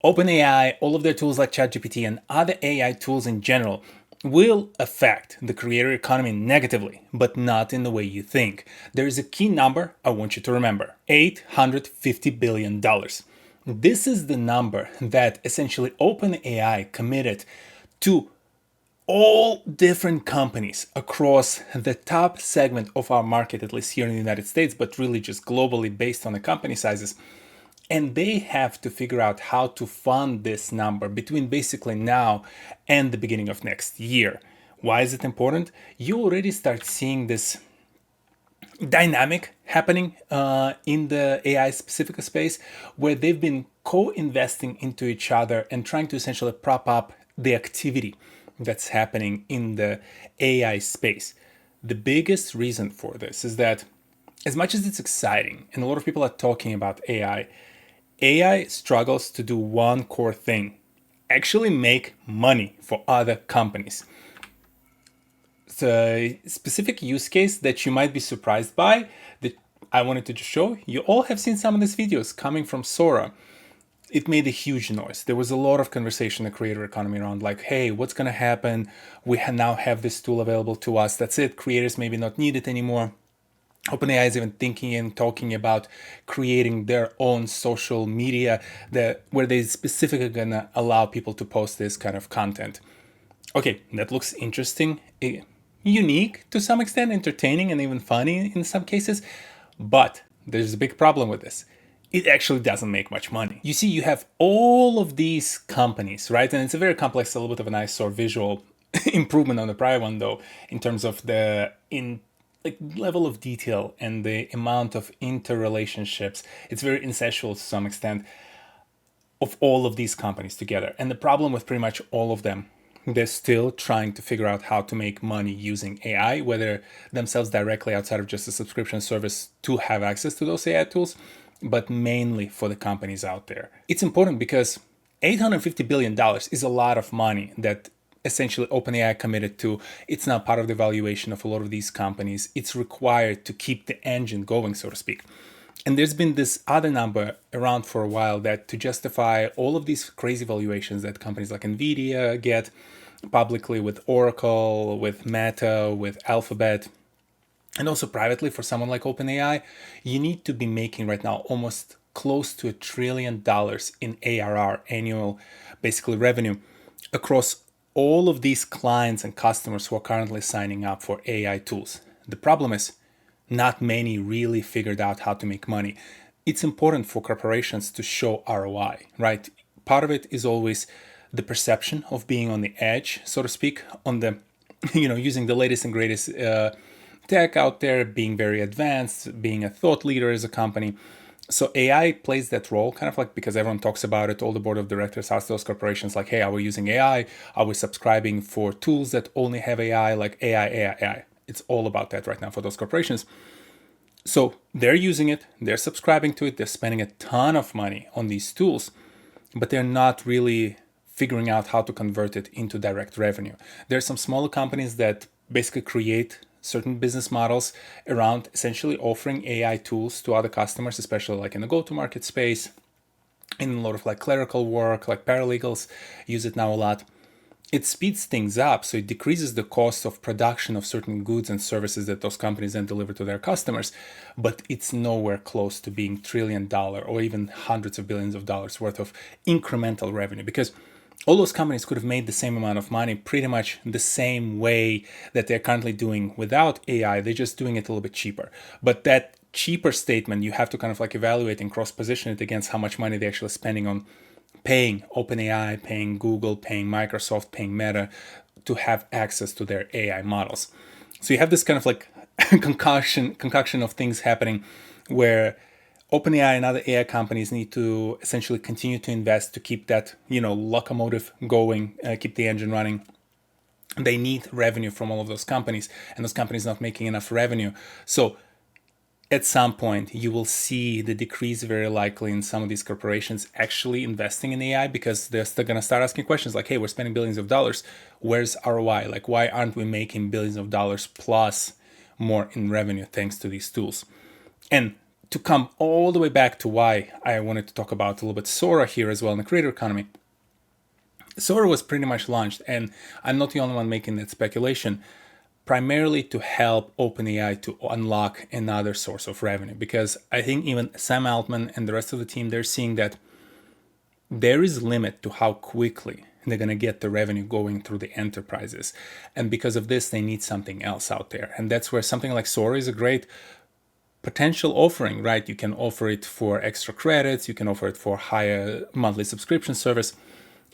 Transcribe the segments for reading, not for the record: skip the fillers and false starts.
OpenAI, all of their tools like ChatGPT and other AI tools in general will affect the creator economy negatively, but not in the way you think. There is a key number I want you to remember: $850 billion. This is the number that essentially OpenAI committed to all different companies across the top segment of our market, at least here in the United States, but really just globally based on the company sizes. And they have to figure out how to fund this number between basically now and the beginning of next year. Why is it important? You already start seeing this dynamic happening in the AI specific space where they've been co-investing into each other and trying to essentially prop up the activity that's happening in the AI space. The biggest reason for this is that as much as it's exciting and a lot of people are talking about AI struggles to do one core thing: actually make money for other companies. The specific use case that you might be surprised by that I wanted to just show, you all have seen some of these videos coming from Sora. It made a huge noise. There was a lot of conversation in the creator economy around like, hey, what's going to happen? We now have this tool available to us. That's it. Creators maybe not need it anymore. OpenAI is even thinking and talking about creating their own social media where they specifically gonna allow people to post this kind of content. Okay, that looks interesting, unique to some extent, entertaining and even funny in some cases, but there's a big problem with this. It actually doesn't make much money. You see, you have all of these companies, right? And it's a very complex, a little bit of an eyesore visual improvement on the prior one, though, in terms of the level of detail and the amount of interrelationships. It's very incestual to some extent of all of these companies together. And the problem with pretty much all of them, they're still trying to figure out how to make money using AI, whether themselves directly outside of just a subscription service to have access to those AI tools, but mainly for the companies out there. It's important because $850 billion is a lot of money that essentially OpenAI committed to. It's now part of the valuation of a lot of these companies. It's required to keep the engine going, so to speak. And there's been this other number around for a while that to justify all of these crazy valuations that companies like Nvidia get publicly with Oracle, with Meta, with Alphabet, and also privately for someone like OpenAI, you need to be making right now almost close to $1 trillion in ARR, annual basically revenue, across all of these clients and customers who are currently signing up for AI tools. The problem is not many really figured out how to make money. It's important for corporations to show ROI, right? Part of it is always the perception of being on the edge, so to speak, on the, using the latest and greatest tech out there, being very advanced, being a thought leader as a company. So AI plays that role, kind of like, because everyone talks about it, all the board of directors ask those corporations like, hey, are we using AI? Are we subscribing for tools that only have AI, like AI? It's all about that right now for those corporations. So they're using it, they're subscribing to it, they're spending a ton of money on these tools, but they're not really figuring out how to convert it into direct revenue. There are some smaller companies that basically create certain business models around essentially offering AI tools to other customers, especially like in the go-to-market space, in a lot of like clerical work, like paralegals use it now a lot. It speeds things up, so it decreases the cost of production of certain goods and services that those companies then deliver to their customers, but it's nowhere close to being $1 trillion or even hundreds of billions of dollars worth of incremental revenue, because all those companies could have made the same amount of money pretty much the same way that they're currently doing without AI. They're just doing it a little bit cheaper. But that cheaper statement, you have to kind of like evaluate and cross-position it against how much money they're actually spending on paying OpenAI, paying Google, paying Microsoft, paying Meta to have access to their AI models. So you have this kind of like concoction of things happening where OpenAI and other AI companies need to essentially continue to invest to keep that, locomotive going, keep the engine running. They need revenue from all of those companies, and those companies not making enough revenue. So at some point, you will see the decrease very likely in some of these corporations actually investing in AI, because they're still going to start asking questions like, hey, we're spending billions of dollars. Where's ROI? Like, why aren't we making billions of dollars plus more in revenue thanks to these tools? And to come all the way back to why I wanted to talk about a little bit Sora here as well in the creator economy. Sora was pretty much launched, and I'm not the only one making that speculation, primarily to help OpenAI to unlock another source of revenue. Because I think even Sam Altman and the rest of the team, they're seeing that there is a limit to how quickly they're going to get the revenue going through the enterprises. And because of this, they need something else out there. And that's where something like Sora is a great potential offering, right? You can offer it for extra credits, you can offer it for higher monthly subscription service.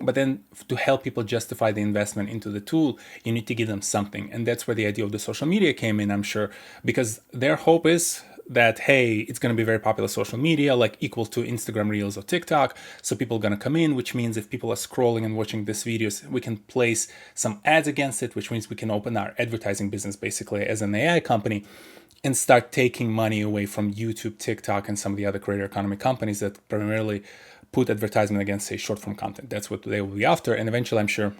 But then to help people justify the investment into the tool, you need to give them something. And that's where the idea of the social media came in, I'm sure, because their hope is that, hey, it's going to be very popular social media, like equal to Instagram Reels or TikTok. So people are going to come in, which means if people are scrolling and watching these videos, we can place some ads against it, which means we can open our advertising business basically as an AI company and start taking money away from YouTube, TikTok, and some of the other creator economy companies that primarily put advertisement against, say, short form content. That's what they will be after. And eventually, I'm sure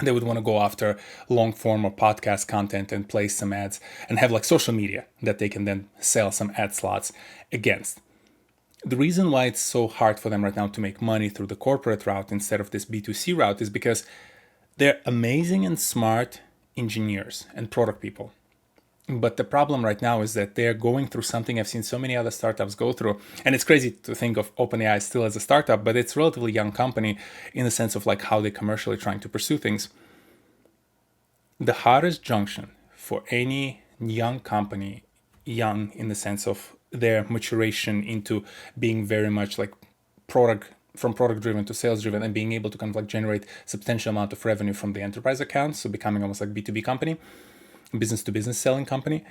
they would want to go after long form or podcast content and place some ads and have like social media that they can then sell some ad slots against. The reason why it's so hard for them right now to make money through the corporate route instead of this B2C route is because they're amazing and smart engineers and product people. But the problem right now is that they're going through something I've seen so many other startups go through. And it's crazy to think of OpenAI still as a startup, but it's a relatively young company in the sense of like how they're commercially trying to pursue things. The hardest junction for any young company, young in the sense of their maturation into being very much like product driven to sales driven and being able to kind of like generate substantial amount of revenue from the enterprise accounts, so becoming almost like B2B company, business to business selling company,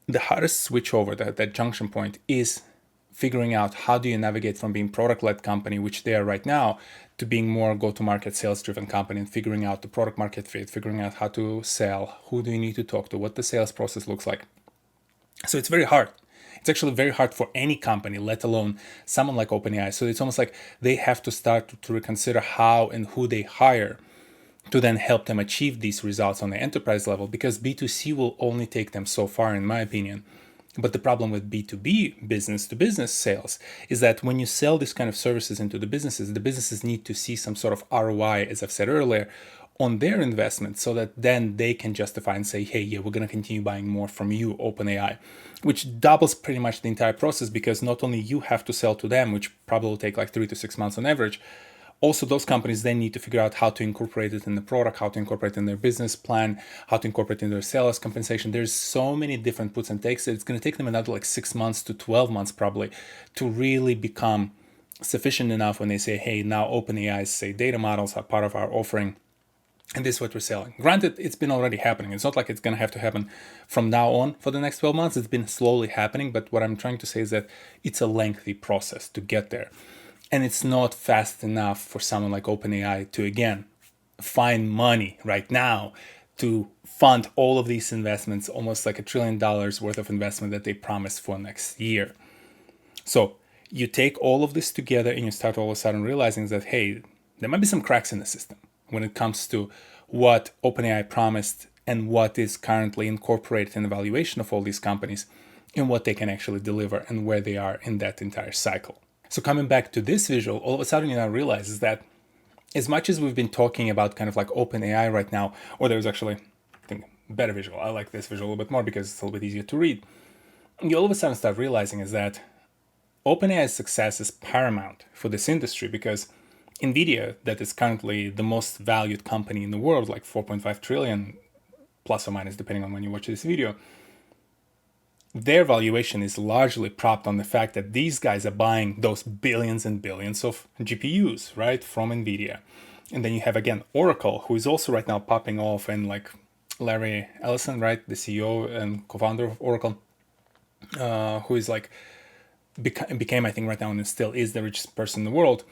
the hardest switch over, that junction point, is figuring out how do you navigate from being product-led company, which they are right now, to being more go-to-market sales-driven company, and figuring out the product market fit, figuring out how to sell, who do you need to talk to, what the sales process looks like. So it's very hard. It's actually very hard for any company, let alone someone like OpenAI. So it's almost like they have to start to reconsider how and who they hire to then help them achieve these results on the enterprise level, because B2C will only take them so far, in my opinion. But the problem with B2B, business to business sales, is that when you sell this kind of services into the businesses need to see some sort of ROI, as I've said earlier, on their investment, so that then they can justify and say, hey, yeah, we're going to continue buying more from you, OpenAI, which doubles pretty much the entire process, because not only you have to sell to them, which probably will take like 3 to 6 months on average, also those companies then need to figure out how to incorporate it in the product, how to incorporate it in their business plan, how to incorporate it in their sales compensation. There's so many different puts and takes. It's going to take them another like 6 months to 12 months probably to really become sufficient enough when they say, hey, now OpenAI's, say, data models are part of our offering, and this is what we're selling. Granted, it's been already happening. It's not like it's going to have to happen from now on for the next 12 months. It's been slowly happening. But what I'm trying to say is that it's a lengthy process to get there. And it's not fast enough for someone like OpenAI to, again, find money right now to fund all of these investments, almost like $1 trillion worth of investment that they promised for next year. So you take all of this together and you start all of a sudden realizing that, hey, there might be some cracks in the system when it comes to what OpenAI promised and what is currently incorporated in the valuation of all these companies and what they can actually deliver and where they are in that entire cycle. So coming back to this visual, all of a sudden you now realize is that as much as we've been talking about kind of like OpenAI right now, or there's actually, I think, better visual. I like this visual a little bit more because it's a little bit easier to read. You all of a sudden start realizing is that OpenAI's success is paramount for this industry, because NVIDIA, that is currently the most valued company in the world, like 4.5 trillion, plus or minus, depending on when you watch this video, their valuation is largely propped on the fact that these guys are buying those billions and billions of GPUs, right, from NVIDIA. And then you have, again, Oracle, who is also right now popping off, and like Larry Ellison, right, the CEO and co-founder of Oracle, who is like, became, I think right now, and still is the richest person in the world,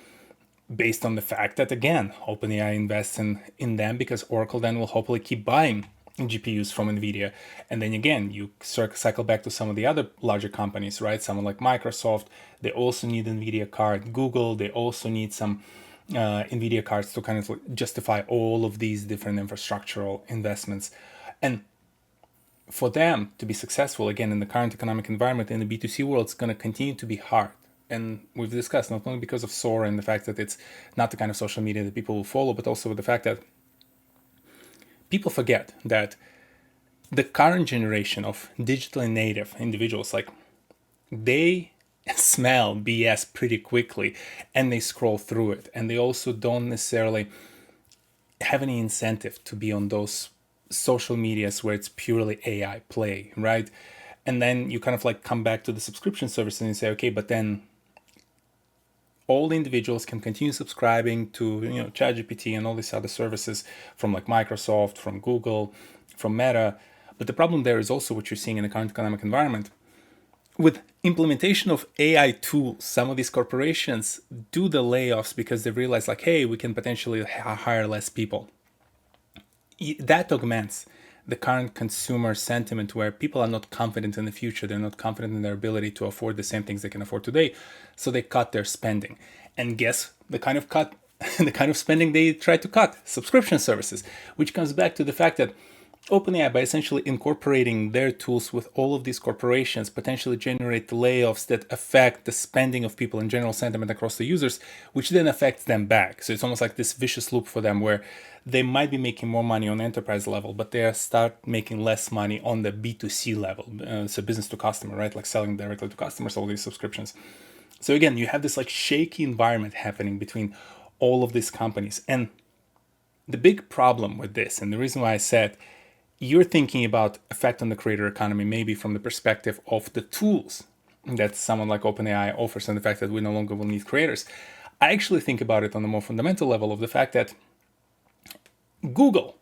based on the fact that, again, OpenAI invests in them, because Oracle then will hopefully keep buying GPUs from NVIDIA. And then again, you cycle back to some of the other larger companies, right? Someone like Microsoft, they also need NVIDIA card. Google, they also need some NVIDIA cards to kind of justify all of these different infrastructural investments. And for them to be successful, again, in the current economic environment in the B2C world, it's going to continue to be hard. And we've discussed not only because of Sora and the fact that it's not the kind of social media that people will follow, but also with the fact that people forget that the current generation of digitally native individuals, like, they smell BS pretty quickly and they scroll through it. And they also don't necessarily have any incentive to be on those social medias where it's purely AI play, right? And then you kind of like come back to the subscription service and you say, okay, but then all the individuals can continue subscribing to, ChatGPT and all these other services from like Microsoft, from Google, from Meta. But the problem there is also what you're seeing in the current economic environment. With implementation of AI tools, some of these corporations do the layoffs because they realize like, hey, we can potentially hire less people. That augments the current consumer sentiment where people are not confident in the future. They're not confident in their ability to afford the same things they can afford today. So they cut their spending. And guess the kind of cut, the kind of spending they try to cut? Subscription services, which comes back to the fact that OpenAI, by essentially incorporating their tools with all of these corporations, potentially generate layoffs that affect the spending of people and general sentiment across the users, which then affects them back. So it's almost like this vicious loop for them where they might be making more money on the enterprise level, but they start making less money on the B2C level. So business to customer, right? Like selling directly to customers, all these subscriptions. So again, you have this like shaky environment happening between all of these companies. And the big problem with this, and the reason why I said you're thinking about effect on the creator economy, maybe from the perspective of the tools that someone like OpenAI offers and the fact that we no longer will need creators. I actually think about it on a more fundamental level of the fact that Google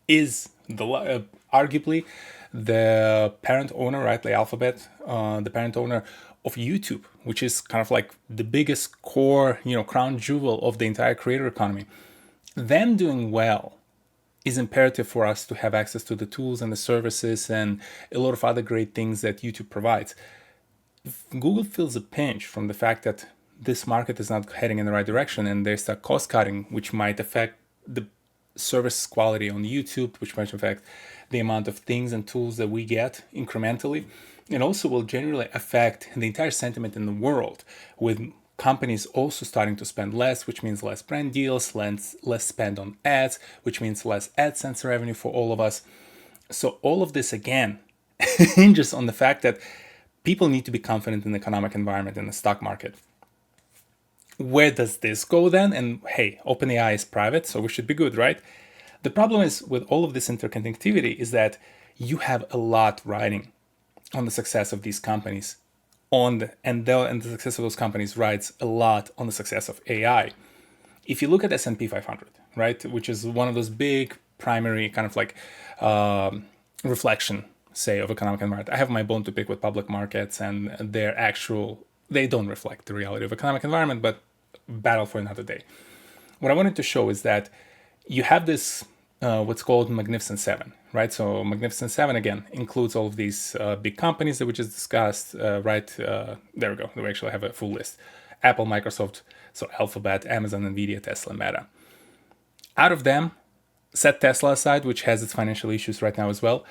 is arguably the parent owner, right? The Alphabet, the parent owner of YouTube, which is kind of like the biggest core, crown jewel of the entire creator economy. Them doing well is imperative for us to have access to the tools and the services and a lot of other great things that YouTube provides. Google feels a pinch from the fact that this market is not heading in the right direction and they start cost cutting, which might affect the service quality on YouTube, which might affect the amount of things and tools that we get incrementally, and also will generally affect the entire sentiment in the world, with companies also starting to spend less, which means less brand deals, less spend on ads, which means less AdSense revenue for all of us. So all of this again hinges on the fact that people need to be confident in the economic environment in the stock market. Where does this go then? And hey, OpenAI is private, so we should be good, right? The problem is with all of this interconnectivity is that you have a lot riding on the success of these companies, and the success of those companies rides a lot on the success of AI. If you look at S&P 500, right, which is one of those big primary kind of like reflection, say, of economic environment. I have my bone to pick with public markets and they don't reflect the reality of economic environment, but battle for another day. What I wanted to show is that you have this what's called Magnificent Seven, right? So Magnificent Seven, again, includes all of these big companies that we just discussed, right? There we go. We actually have a full list. Apple, Microsoft, so Alphabet, Amazon, Nvidia, Tesla, Meta. Out of them, set Tesla aside, which has its financial issues right now as well.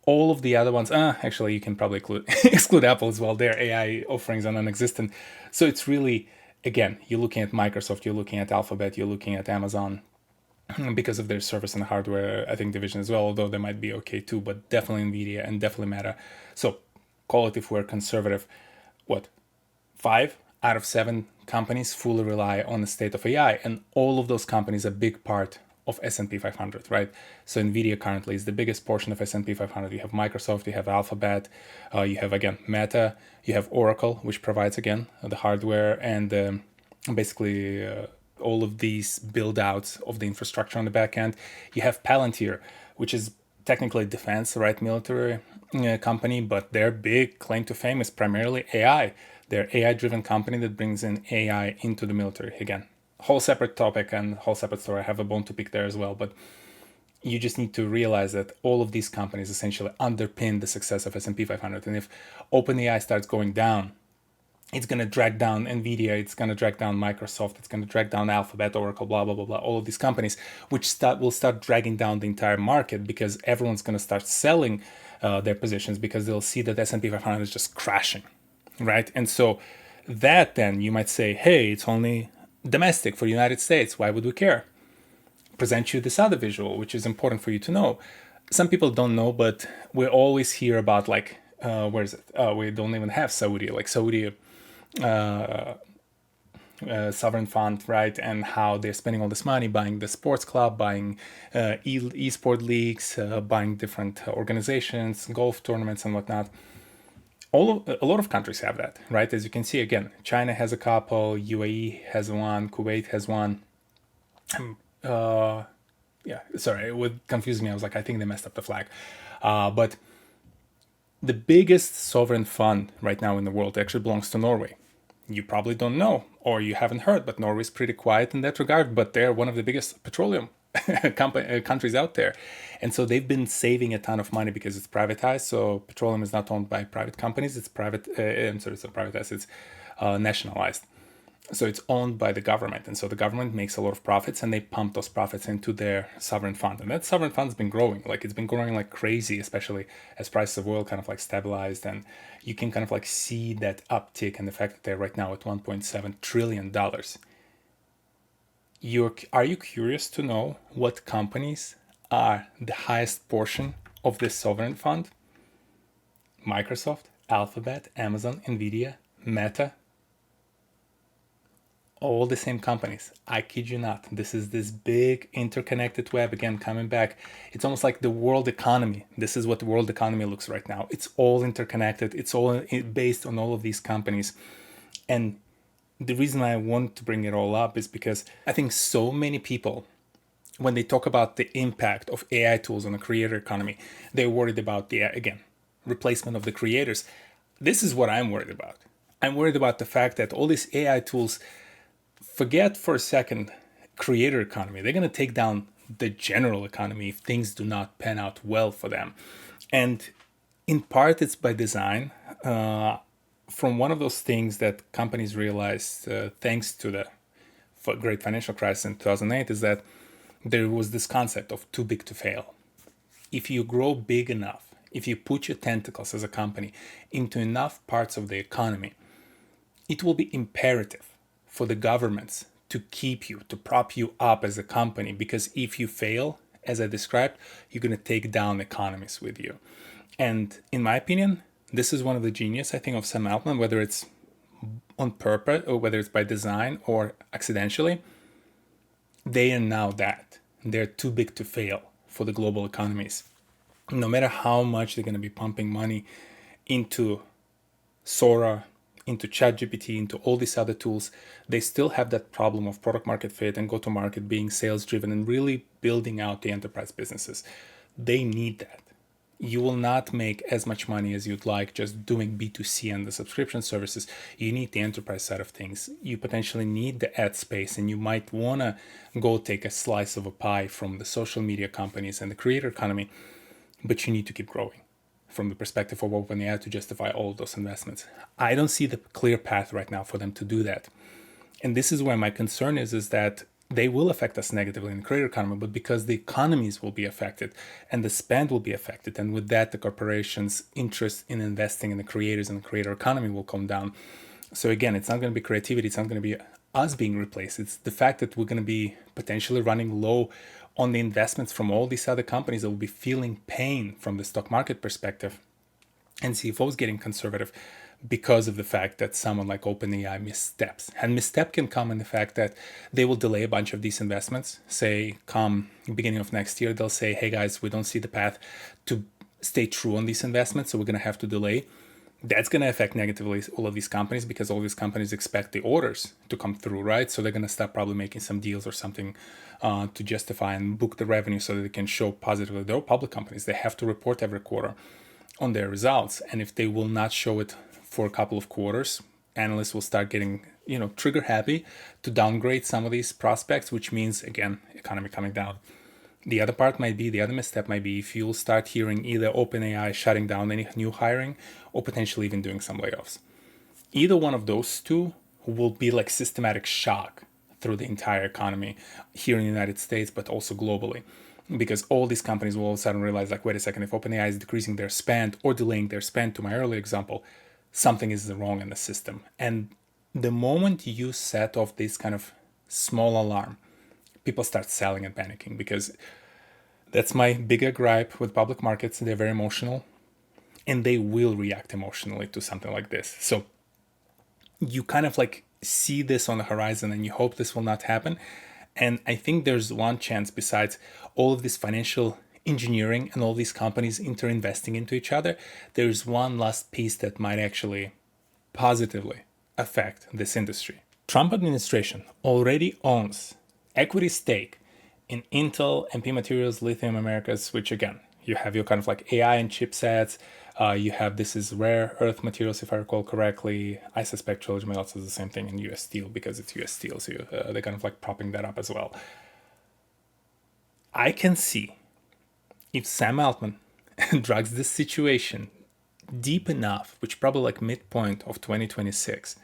All of the other ones, actually, you can probably exclude Apple as well. Their AI offerings are non-existent. So it's really, again, you're looking at Microsoft, you're looking at Alphabet, you're looking at Amazon, because of their service and hardware, I think, division as well, although they might be okay too, but definitely Nvidia and definitely Meta. So call it, if we're conservative, 5 out of 7 companies fully rely on the state of AI, and all of those companies are a big part of S&P 500, right? So Nvidia currently is the biggest portion of S&P 500. You have Microsoft, you have Alphabet, you have, again, Meta, you have Oracle, which provides, again, the hardware and basically all of these build outs of the infrastructure on the back end. You have Palantir, which is technically defense, right, military company, but their big claim to fame is primarily AI. They're AI-driven company that brings in AI into the military. Again, whole separate topic and whole separate story. I have a bone to pick there as well, but you just need to realize that all of these companies essentially underpin the success of S&P 500. And if OpenAI starts going down, it's going to drag down Nvidia, it's going to drag down Microsoft, it's going to drag down Alphabet, Oracle, blah, blah, blah, blah, all of these companies, which will start dragging down the entire market because everyone's going to start selling their positions because they'll see that S&P 500 is just crashing, right? And so that then you might say, hey, it's only domestic for the United States. Why would we care? Present you this other visual, which is important for you to know. Some people don't know, but we always hear about like, where is it? We don't even have Saudi, like Saudi sovereign fund, right? And how they're spending all this money buying the sports club, buying e-sport leagues, buying different organizations, golf tournaments and whatnot. A lot of countries have that, right? As you can see, again, China has a couple, UAE has one, Kuwait has one. Yeah, sorry, it would confuse me. I was like, I think they messed up the flag. But the biggest sovereign fund right now in the world actually belongs to Norway. You probably don't know, or you haven't heard, but Norway is pretty quiet in that regard, but they're one of the biggest petroleum countries out there. And so they've been saving a ton of money because it's privatized. So petroleum is not owned by private companies. It's private, I'm sorry, it's not privatized, it's nationalized. So it's owned by the government. And so the government makes a lot of profits and they pump those profits into their sovereign fund. And that sovereign fund's been growing. Like it's been growing like crazy, especially as prices of oil kind of like stabilized. And you can kind of like see that uptick and the fact that they're right now at $1.7 trillion. Are you curious to know what companies are the highest portion of this sovereign fund? Microsoft, Alphabet, Amazon, Nvidia, Meta, all the same companies. I kid you not. This is this big interconnected web. Again, coming back, it's almost like the world economy. This is what the world economy looks right now. It's all interconnected. It's all based on all of these companies. And the reason I want to bring it all up is because I think so many people, when they talk about the impact of AI tools on the creator economy, they're worried about the, again, replacement of the creators. This is what I'm worried about. I'm worried about the fact that all these AI tools, forget for a second creator economy. They're going to take down the general economy if things do not pan out well for them. And in part, it's by design. From one of those things that companies realized, thanks to the great financial crisis in 2008, is that there was this concept of too big to fail. If you grow big enough, if you put your tentacles as a company into enough parts of the economy, it will be imperative for the governments to keep you, to prop you up as a company, because if you fail, as I described, you're going to take down economies with you. And in my opinion, this is one of the genius, I think, of Sam Altman, whether it's on purpose or whether it's by design or accidentally. They are now that. They're too big to fail for the global economies. No matter how much they're going to be pumping money into Sora, into ChatGPT, into all these other tools, they still have that problem of product market fit and go-to-market being sales-driven and really building out the enterprise businesses. They need that. You will not make as much money as you'd like just doing B2C and the subscription services. You need the enterprise side of things. You potentially need the ad space, and you might want to go take a slice of a pie from the social media companies and the creator economy, but you need to keep growing from the perspective of OpenAI to justify all of those investments. I don't see the clear path right now for them to do that. And this is where my concern is that they will affect us negatively in the creator economy, but because the economies will be affected and the spend will be affected, and with that, the corporations' interest in investing in the creators and the creator economy will come down. So again, it's not going to be creativity. It's not going to be us being replaced. It's the fact that we're going to be potentially running low on the investments from all these other companies that will be feeling pain from the stock market perspective, and CFOs getting conservative because of the fact that someone like OpenAI missteps. And misstep can come in the fact that they will delay a bunch of these investments. Say, come beginning of next year, they'll say, hey guys, we don't see the path to stay true on these investments, so we're going to have to delay. That's going to affect negatively all of these companies because all these companies expect the orders to come through, right? So they're going to start probably making some deals or something to justify and book the revenue so that they can show positively. They're public companies. They have to report every quarter on their results. And if they will not show it for a couple of quarters, analysts will start getting, trigger happy to downgrade some of these prospects, which means, again, economy coming down. The other misstep might be if you'll start hearing either OpenAI shutting down any new hiring or potentially even doing some layoffs. Either one of those two will be like systematic shock through the entire economy here in the United States, but also globally. because all these companies will all of a sudden realize, like, wait a second, if OpenAI is decreasing their spend or delaying their spend, to my earlier example, something is wrong in the system. And the moment you set off this kind of small alarm, people start selling and panicking, because that's my bigger gripe with public markets. They're very emotional, and they will react emotionally to something like this. So you kind of like see this on the horizon and you hope this will not happen. And I think there's one chance, besides all of this financial engineering and all these companies inter-investing into each other, there's one last piece that might actually positively affect this industry. Trump administration already owns equity stake in Intel, MP Materials, Lithium Americas, which again, you have your kind of like AI and chipsets. You have, this is rare earth materials, if I recall correctly. I suspect Trilogy Metals is the same thing in US Steel, because it's US Steel, so they're kind of like propping that up as well. I can see if Sam Altman drags this situation deep enough, which probably like midpoint of 2026,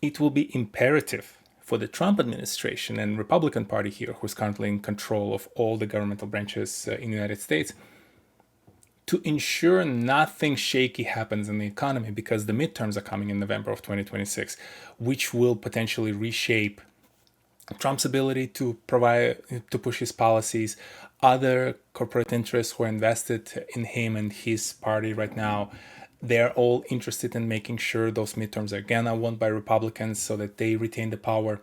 it will be imperative for the Trump administration and Republican Party here, who's currently in control of all the governmental branches in the United States, to ensure nothing shaky happens in the economy, because the midterms are coming in November of 2026, which will potentially reshape Trump's ability to push his policies. Other corporate interests who are invested in him and his party right now, they're all interested in making sure those midterms are again won by Republicans so that they retain the power.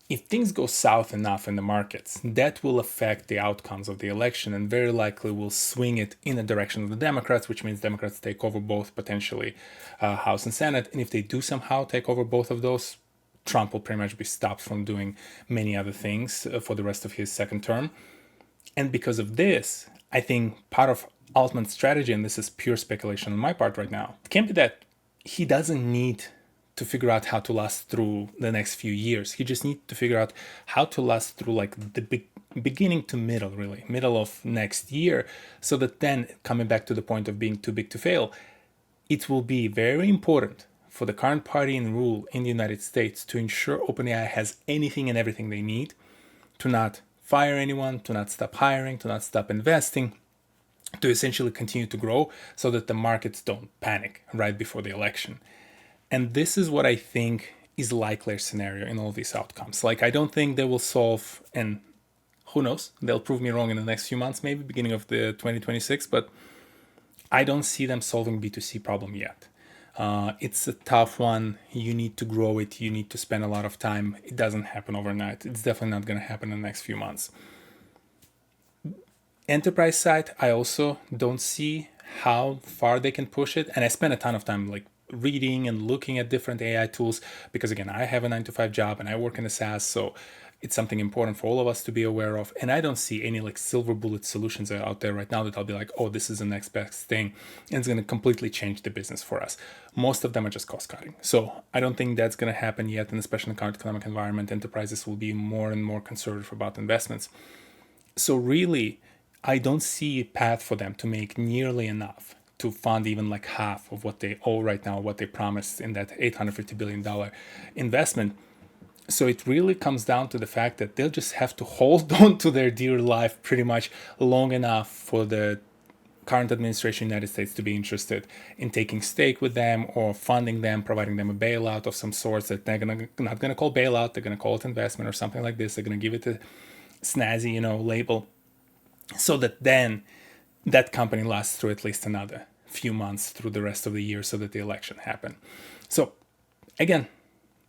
If things go south enough in the markets, that will affect the outcomes of the election and very likely will swing it in the direction of the Democrats, which means Democrats take over both, potentially House and Senate. And if they do somehow take over both of those, Trump will pretty much be stopped from doing many other things for the rest of his second term. And because of this, I think part of Altman's strategy, and this is pure speculation on my part right now, it can be that he doesn't need to figure out how to last through the next few years. He just needs to figure out how to last through like the beginning to middle, really, middle of next year, so that then, coming back to the point of being too big to fail, it will be very important for the current party in rule in the United States to ensure OpenAI has anything and everything they need to not fire anyone, to not stop hiring, to not stop investing, to essentially continue to grow so that the markets don't panic right before the election. And this is what I think is likely scenario in all these outcomes. Like, I don't think they will solve, and who knows, they'll prove me wrong in the next few months, maybe beginning of the 2026, but I don't see them solving B2C problem yet. It's a tough one. You need to grow it. You need to spend a lot of time. It doesn't happen overnight. It's definitely not going to happen in the next few months. Enterprise side, I also don't see how far they can push it. And I spend a ton of time like reading and looking at different AI tools, because again, I have a 9-to-5 job and I work in the SaaS, so it's something important for all of us to be aware of. And I don't see any like silver bullet solutions out there right now that I'll be like, oh, this is the next best thing and it's going to completely change the business for us. Most of them are just cost cutting. So I don't think that's going to happen yet. And especially in the current economic environment, enterprises will be more and more conservative about investments. So really, I don't see a path for them to make nearly enough to fund even like half of what they owe right now, what they promised in that $850 billion investment. So it really comes down to the fact that they'll just have to hold on to their dear life pretty much long enough for the current administration in the United States to be interested in taking stake with them or funding them, providing them a bailout of some sorts that they're not going to call bailout, they're going to call it investment or something like this. They're going to give it a snazzy, label, so that then that company lasts through at least another few months through the rest of the year so that the election happen. So again,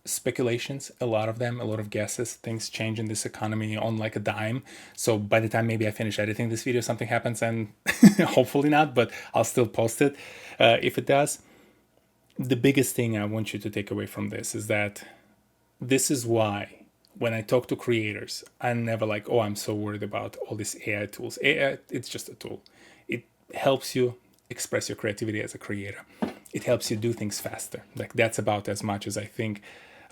speculations, a lot of them, a lot of guesses. Things change in this economy on like a dime. So by the time maybe I finish editing this video, something happens, and hopefully not, but I'll still post it if it does. The biggest thing I want you to take away from this is that this is why when I talk to creators, I'm never like, oh, I'm so worried about all these AI tools. AI, it's just a tool. It helps you express your creativity as a creator. It helps you do things faster. Like, that's about as much as I think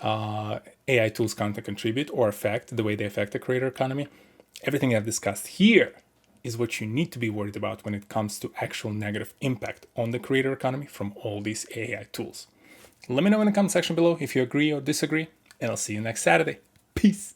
AI tools can contribute or affect the way they affect the creator economy. Everything I've discussed here is what you need to be worried about when it comes to actual negative impact on the creator economy from all these AI tools. Let me know in the comment section below if you agree or disagree, and I'll see you next Saturday. Peace.